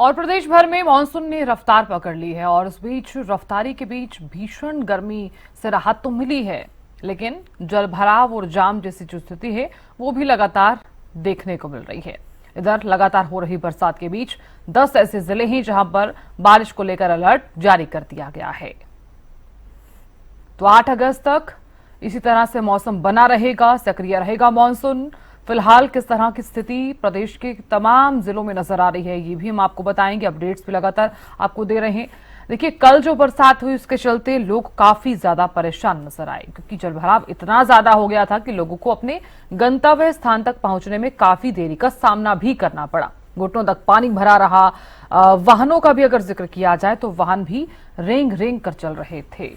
और प्रदेश भर में मानसून ने रफ्तार पकड़ ली है और इस बीच रफ्तारी के बीच भीषण गर्मी से राहत तो मिली है, लेकिन जलभराव और जाम जैसी जो स्थिति है वो भी लगातार देखने को मिल रही है। इधर लगातार हो रही बरसात के बीच 10 ऐसे जिले हैं जहां पर बारिश को लेकर अलर्ट जारी कर दिया गया है। तो 8 अगस्त तक इसी तरह से मौसम बना रहेगा, सक्रिय रहेगा मानसून। फिलहाल किस तरह की स्थिति प्रदेश के तमाम जिलों में नजर आ रही है ये भी हम आपको बताएंगे, अपडेट्स भी लगातार आपको दे रहे हैं। देखिए, कल जो बरसात हुई उसके चलते लोग काफी ज्यादा परेशान नजर आए, क्योंकि जलभराव इतना ज्यादा हो गया था कि लोगों को अपने गंतव्य स्थान तक पहुंचने में काफी देरी का सामना भी करना पड़ा। घुटनों तक पानी भरा रहा। वाहनों का भी अगर जिक्र किया जाए तो वाहन भी रेंग रेंग कर चल रहे थे।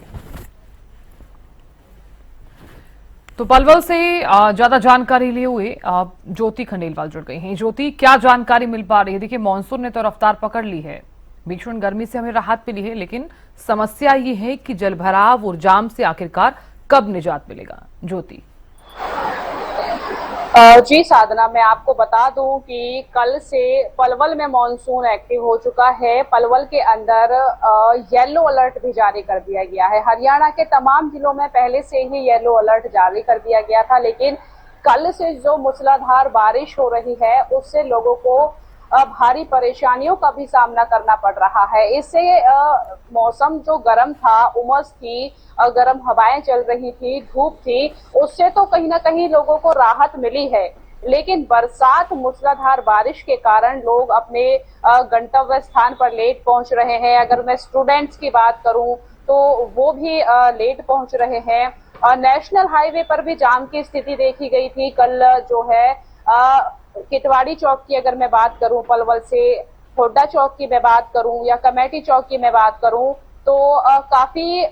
तो पलवल से ज्यादा जानकारी लिए हुए ज्योति खंडेलवाल जुड़ गई हैं। ज्योति, क्या जानकारी मिल पा रही है? देखिए, मानसून ने तो रफ्तार पकड़ ली है, भीषण गर्मी से हमें राहत मिली है, लेकिन समस्या ये है कि जलभराव और जाम से आखिरकार कब निजात मिलेगा? ज्योति। जी साधना, मैं आपको बता दूं कि कल से पलवल में मॉनसून एक्टिव हो चुका है। पलवल के अंदर येलो अलर्ट भी जारी कर दिया गया है। हरियाणा के तमाम जिलों में पहले से ही येलो अलर्ट जारी कर दिया गया था, लेकिन कल से जो मूसलाधार बारिश हो रही है उससे लोगों को भारी परेशानियों का भी सामना करना पड़ रहा है। इससे मौसम जो गर्म था, उमस थी, गर्म हवाएं चल रही थी, धूप थी, उससे तो कहीं ना कहीं लोगों को राहत मिली है। लेकिन बरसात, मूसलाधार बारिश के कारण लोग अपने गंतव्य स्थान पर लेट पहुंच रहे हैं। अगर मैं स्टूडेंट्स की बात करूं तो वो भी लेट पहुंच रहे हैं। नेशनल हाईवे पर भी जाम की स्थिति देखी गई थी कल। जो है किटवाड़ी चौक की अगर मैं बात करूं, पलवल से होड्डा चौक की मैं बात करूं या कमेटी चौक की मैं बात करूं, तो काफी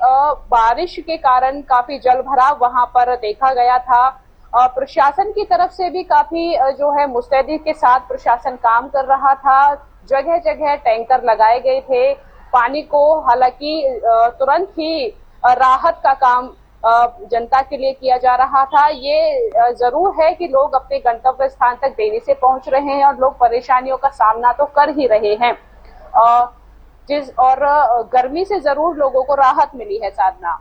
बारिश के कारण काफी जलभराव वहां पर देखा गया था। प्रशासन की तरफ से भी काफी जो है मुस्तैदी के साथ प्रशासन काम कर रहा था। जगह जगह टैंकर लगाए गए थे पानी को। हालांकि तुरंत ही राहत का काम जनता के लिए किया जा रहा था। ये जरूर है कि लोग अपने गंतव्य स्थान तक देरी से पहुंच रहे हैं और लोग परेशानियों का सामना तो कर ही रहे हैं। गर्मी से जरूर लोगों को राहत मिली है साधना।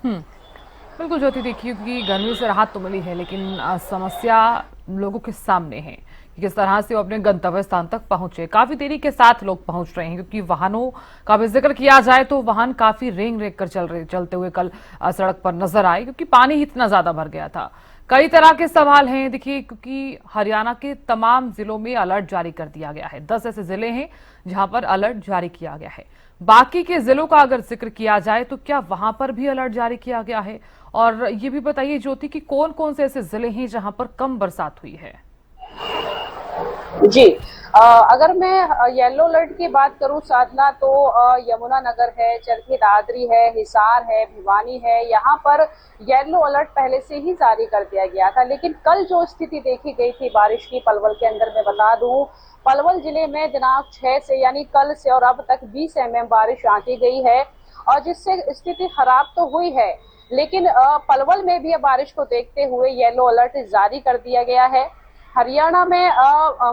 बिल्कुल ज्योति, देखिए कि गर्मी से राहत तो मिली है, लेकिन समस्या लोगों के सामने है कि किस तरह से वो अपने गंतव्य स्थान तक पहुंचे। काफी देरी के साथ लोग पहुंच रहे हैं, क्योंकि वाहनों का भी जिक्र किया जाए तो वाहन काफी रेंग रेंग कर चलते हुए कल सड़क पर नजर आए, क्योंकि पानी ही इतना ज्यादा भर गया था। कई तरह के सवाल हैं। देखिए, क्योंकि हरियाणा के तमाम जिलों में अलर्ट जारी कर दिया गया है। 10 ऐसे जिले हैं जहां पर अलर्ट जारी किया गया है। बाकी के जिलों का अगर जिक्र किया जाए तो क्या वहां पर भी अलर्ट जारी किया गया है? और ये भी बताइए ज्योति कि कौन कौन से ऐसे जिले हैं जहां पर कम बरसात हुई है? जी, अगर मैं येलो अलर्ट की बात करूं साधना, तो यमुनानगर है, चरखी दादरी है, हिसार है, भिवानी है, यहाँ पर येलो अलर्ट पहले से ही जारी कर दिया गया था। लेकिन कल जो स्थिति देखी गई थी बारिश की पलवल के अंदर, मैं बता दूं, पलवल जिले में दिनांक 6 से यानी कल से और अब तक 20 mm बारिश आंकी गई है, और जिससे स्थिति खराब तो हुई है, लेकिन पलवल में भी बारिश को देखते हुए येलो अलर्ट जारी कर दिया गया है। हरियाणा में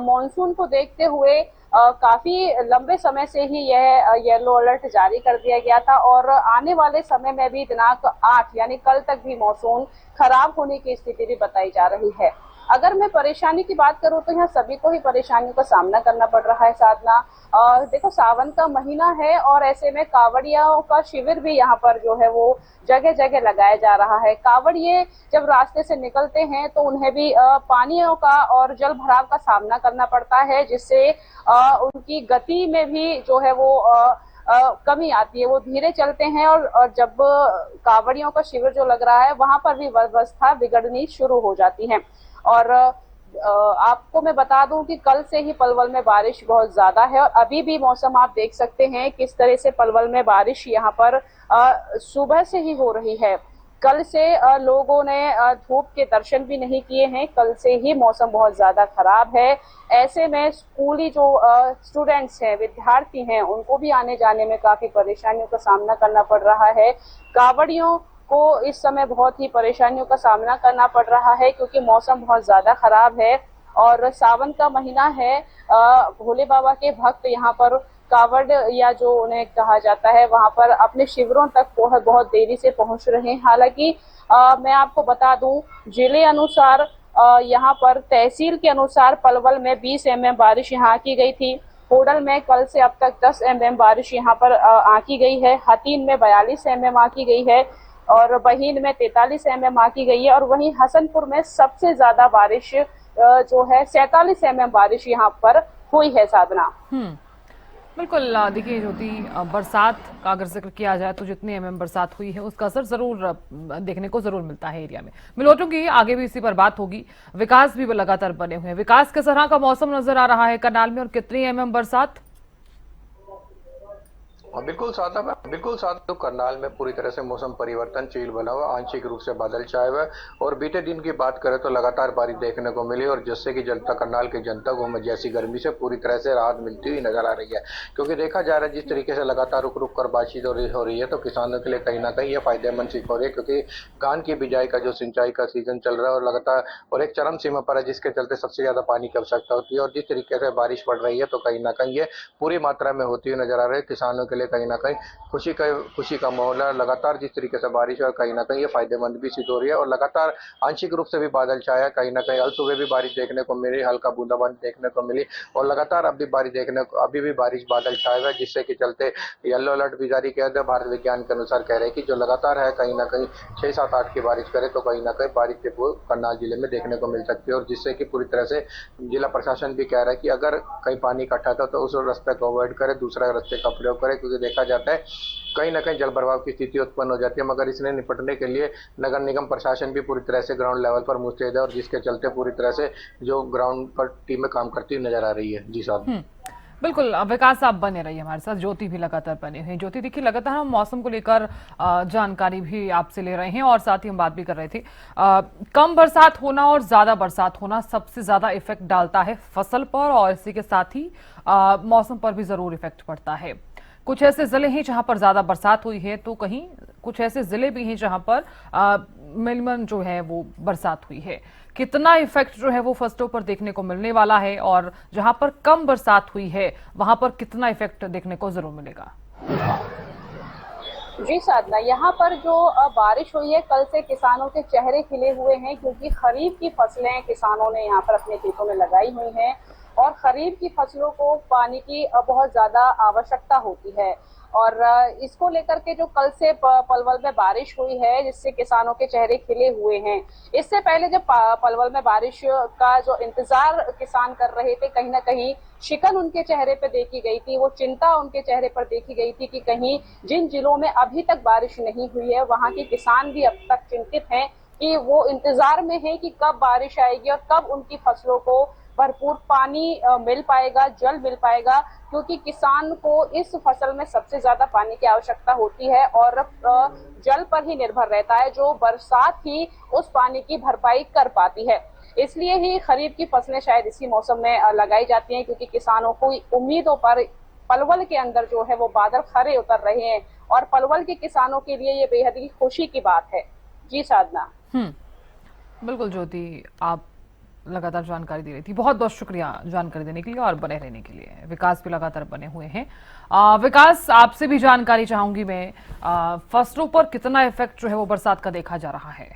मॉनसून को देखते हुए काफी लंबे समय से ही यह येलो अलर्ट जारी कर दिया गया था, और आने वाले समय में भी दिनांक 8 यानी कल तक भी मॉनसून खराब होने की स्थिति भी बताई जा रही है। अगर मैं परेशानी की बात करूं तो यहाँ सभी को ही परेशानियों का सामना करना पड़ रहा है साधना। देखो, सावन का महीना है और ऐसे में कांवड़ियों का शिविर भी यहाँ पर जो है वो जगह जगह लगाया जा रहा है। कांवड़िए जब रास्ते से निकलते हैं तो उन्हें भी पानियों का और जल भराव का सामना करना पड़ता है, जिससे उनकी गति में भी जो है वो कमी आती है। वो धीरे चलते हैं, और जब कांवड़ियों का शिविर जो लग रहा है वहां पर भी व्यवस्था बिगड़नी शुरू हो जाती है। और आपको मैं बता दूं कि कल से ही पलवल में बारिश बहुत ज्यादा है, और अभी भी मौसम आप देख सकते हैं किस तरह से पलवल में बारिश यहाँ पर सुबह से ही हो रही है। कल से लोगों ने धूप के दर्शन भी नहीं किए हैं। कल से ही मौसम बहुत ज्यादा खराब है। ऐसे में स्कूली जो स्टूडेंट्स हैं, विद्यार्थी हैं, उनको भी आने जाने में काफी परेशानियों का सामना करना पड़ रहा है। कांवड़ियों को इस समय बहुत ही परेशानियों का सामना करना पड़ रहा है, क्योंकि मौसम बहुत ज्यादा खराब है और सावन का महीना है। भोले बाबा के भक्त यहाँ पर कावड़ या जो उन्हें कहा जाता है वहां पर अपने शिविरों तक बहुत बहुत देरी से पहुंच रहे हैं। हालांकि मैं आपको बता दूं, जिले अनुसार यहाँ पर तहसील के अनुसार पलवल में 20 mm बारिश यहाँ की गई थी। होडल में कल से अब तक 10 mm बारिश यहाँ पर आंकी गई है। हतीन में 42 mm आंकी गई है और बहीन में 43 mm आंकी गई है। और वहीं हसनपुर में सबसे ज्यादा बारिश जो है 47 mm बारिश यहाँ पर हुई है। साधना, बिल्कुल। देखिए ज्योति, बरसात का अगर जिक्र किया जाए तो जितनी बरसात हुई है उसका असर जरूर देखने को जरूर मिलता है एरिया में। मैं लौटूंगी, आगे भी इसी पर बात होगी। विकास भी लगातार बने हुए हैं। विकास, किस तरह का मौसम नजर आ रहा है करनाल में और कितनी बरसात? बिल्कुल साथ तो करनाल में पूरी तरह से मौसम परिवर्तनशील बना हुआ, आंशिक रूप से बादल छाए हुए और बीते दिन की बात करें तो लगातार बारिश देखने को मिली और जिससे कि जनता करनाल की जनता को जैसी गर्मी से पूरी तरह से राहत मिलती हुई नजर आ रही है। क्योंकि देखा जा रहा है जिस तरीके से लगातार रुक रुक कर बारिश हो रही है तो किसानों के लिए कहीं ना कहीं ये फायदेमंद सिद्ध हो रही है, क्योंकि धान की बिजाई का जो सिंचाई का सीजन चल रहा है और लगातार और एक चरम सीमा पर है, जिसके चलते सबसे ज्यादा पानी की आवश्यकता होती है। और जिस तरीके से बारिश पड़ रही है तो कहीं ना कहीं ये पूरी मात्रा में होती हुई नजर आ रही है। किसानों के लिए कहीं ना कहीं खुशी का माहौल है। लगातार जिस तरीके से बारिश है कहीं ना कहीं ये फायदेमंद भी सिद्ध हो रही है और लगातार आंशिक रूप से भी बादल छाया, कहीं ना कहीं अल सुबह भी बारिश देखने को मिली, हल्का बूंदाबांदी देखने को मिली और लगातार अभी भी बारिश बादल छाए हुए, जिससे कि चलते येलो अलर्ट भी जारी किया गया। भारत विज्ञान के अनुसार कह रहे हैं कि जो लगातार है कहीं ना कहीं 6, 7, 8 की बारिश करे तो कहीं ना कहीं बारिश के करनाल जिले में देखने को मिल सकती है। और जिससे कि पूरी तरह से जिला प्रशासन भी कह रहा है कि अगर कहीं पानी इकट्ठा था तो उस रास्ते को अवॉइड करे, दूसरा रास्ते का प्रयोग करे, क्योंकि देखा जाता है कहीं ना कहीं जल भराव की स्थिति उत्पन्न हो जाती है। मगर इसने निपटने के लिए नगर निगम प्रशासन भी पूरी तरह से ग्राउंड लेवल पर मुस्तैद है और जिसके चलते पूरी तरह से जो ग्राउंड पर टीमें काम करती हुई नजर आ रही है। जी साहब। बिल्कुल। विकास, आप बने रहिए हमारे साथ। ज्योति भी लगातार बने हुए हैं। ज्योति, देखिए लगातार हम मौसम को लेकर जानकारी भी आपसे ले रहे हैं और साथ ही हम बात भी कर रहे थे। कम बरसात होना और ज्यादा बरसात होना सबसे ज्यादा इफेक्ट डालता है फसल पर और इसी के साथ ही मौसम पर भी जरूर इफेक्ट पड़ता है। कुछ ऐसे जिले हैं जहां पर ज्यादा बरसात हुई है तो कहीं कुछ ऐसे जिले भी हैं जहां पर मिनिमम जो है वो बरसात हुई है। कितना इफेक्ट जो है वो फसलों पर देखने को मिलने वाला है और जहां पर कम बरसात हुई है वहां पर कितना इफेक्ट देखने को जरूर मिलेगा? जी साधना, यहाँ पर जो बारिश हुई है कल से किसानों के चेहरे खिले हुए हैं, क्योंकि खरीफ की फसलें किसानों ने यहाँ पर अपने खेतों में लगाई हुई हैं और खरीफ की फसलों को पानी की बहुत ज्यादा आवश्यकता होती है। और इसको लेकर के जो कल से पलवल में बारिश हुई है जिससे किसानों के चेहरे खिले हुए हैं। इससे पहले जब पलवल में बारिश का जो इंतजार किसान कर रहे थे, कहीं ना कहीं शिकन उनके चेहरे पे देखी गई थी, वो चिंता उनके चेहरे पर देखी गई थी कि कहीं जिन जिलों में अभी तक बारिश नहीं हुई है वहां के किसान भी अब तक चिंतित हैं कि वो इंतजार में है कि कब बारिश आएगी और कब उनकी फसलों को भरपूर पानी मिल पाएगा, जल मिल पाएगा, क्योंकि किसान को इस फसल में सबसे ज्यादा पानी की आवश्यकता होती है और जल पर ही निर्भर रहता है, जो बरसात ही उस पानी की भरपाई कर पाती है। इसलिए ही खरीफ की फसलें शायद इसी मौसम में लगाई जाती हैं, क्योंकि किसानों को उम्मीदों पर पलवल के अंदर जो है वो बादल खरे उतर रहे हैं और पलवल के किसानों के लिए ये बेहद ही खुशी की बात है। जी साधना। बिल्कुल ज्योति, आप लगातार जानकारी दे रही थी। बहुत बहुत शुक्रिया जानकारी देने के लिए और बने रहने के लिए। विकास भी लगातार बने हुए हैं। विकास, आपसे भी जानकारी चाहूंगी मैं, फसलों पर कितना इफेक्ट जो है वो बरसात का देखा जा रहा है?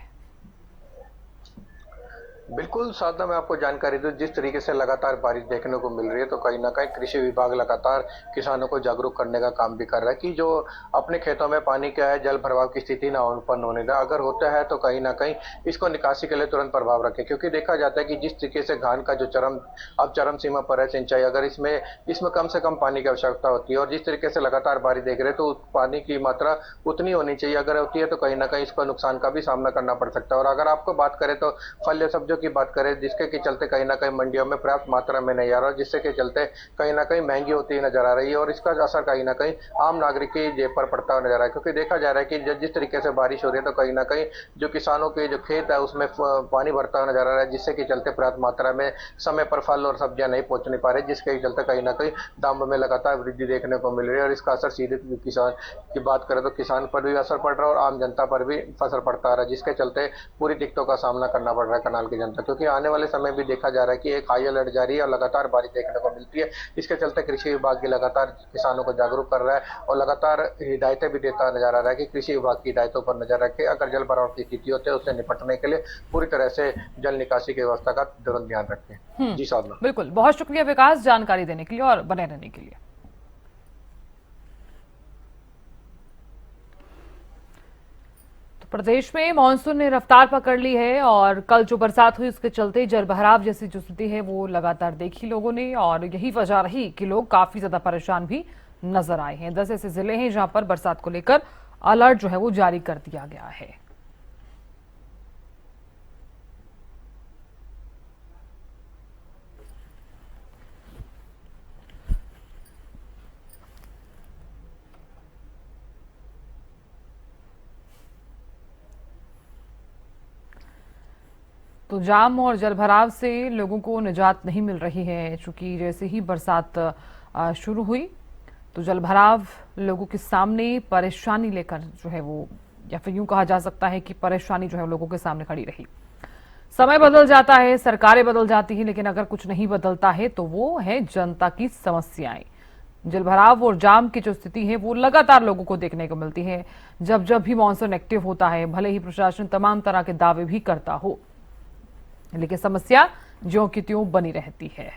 बिल्कुल साधना, मैं आपको जानकारी दूं, जिस तरीके से लगातार बारिश देखने को मिल रही है तो कहीं ना कहीं कृषि विभाग लगातार किसानों को जागरूक करने का काम भी कर रहा है कि जो अपने खेतों में पानी क्या है जल भराव की स्थिति ना उत्पन्न होने दें, अगर होता है तो कहीं ना कहीं इसको निकासी के लिए तुरंत प्रभाव रखें। क्योंकि देखा जाता है कि जिस तरीके से धान का जो चरम सीमा पर है सिंचाई, अगर इसमें कम से कम पानी की आवश्यकता होती है और जिस तरीके से लगातार बारिश देख रहे हैं तो पानी की मात्रा उतनी होनी चाहिए, अगर होती है तो कहीं ना कहीं इसको नुकसान का भी सामना करना पड़ सकता है। और अगर आपको बात करें तो फल या सब्जियों की बात करें, जिसके के चलते कहीं ना कहीं मंडियों में पर्याप्त मात्रा में नहीं आ रहा, जिससे के चलते कहीं ना कहीं महंगी होती नजर आ रही है और इसका असर कहीं ना कहीं आम नागरिक की जेब पर पड़ता हुआ नजर आ रहा है। क्योंकि देखा जा रहा है कि जिस तरीके से बारिश हो रही है तो कहीं ना कहीं जो किसानों के जो खेत है उसमें पानी भरता हुआ नजर आ रहा है, जिससे कि चलते पर्याप्त मात्रा में समय पर फल और सब्जियां नहीं पहुंच नहीं पा रही, जिसके चलते कहीं ना कहीं दामों में लगातार वृद्धि देखने को मिल रही है और इसका असर सीधे किसान की बात करें तो किसान पर भी असर पड़ रहा है और आम जनता पर भी असर पड़ता रहा है, जिसके चलते पूरी दिक्कतों का सामना करना पड़ रहा है करनाल की जनता जनता, क्योंकि आने वाले समय भी देखा जा रहा है कि एक हाई अलर्ट जारी है और लगातार बारिश देखने को मिलती है। इसके चलते कृषि विभाग भी लगातार किसानों को जागरूक कर रहा है और लगातार हिदायतें भी देता नजर आ रहा है कि कृषि विभाग की हिदायतों पर नजर रखें, अगर जल भराव की स्थिति होती है उससे निपटने के लिए पूरी तरह से जल निकासी की व्यवस्था का तुरंत ध्यान रखें। जी साधना। बिल्कुल, बहुत शुक्रिया विकास जानकारी देने के लिए और बने रहने के लिए। प्रदेश में मानसून ने रफ्तार पकड़ ली है और कल जो बरसात हुई उसके चलते जलभराव जैसी जो स्थिति है वो लगातार देखी लोगों ने और यही वजह रही कि लोग काफी ज्यादा परेशान भी नजर आए हैं। 10 ऐसे जिले हैं जहां पर बरसात को लेकर अलर्ट जो है वो जारी कर दिया गया है। तो जाम और जलभराव से लोगों को निजात नहीं मिल रही है, चूंकि जैसे ही बरसात शुरू हुई तो जलभराव लोगों के सामने परेशानी लेकर जो है वो, या फिर यूं कहा जा सकता है कि परेशानी जो है लोगों के सामने खड़ी रही। समय बदल जाता है, सरकारें बदल जाती हैं, लेकिन अगर कुछ नहीं बदलता है तो वो है जनता की समस्याएं। जलभराव और जाम की जो स्थिति है वो लगातार लोगों को देखने को मिलती है। जब जब भी मानसून एक्टिव होता है, भले ही प्रशासन तमाम तरह के दावे भी करता हो, लेकिन समस्या ज्यों की त्यों बनी रहती है।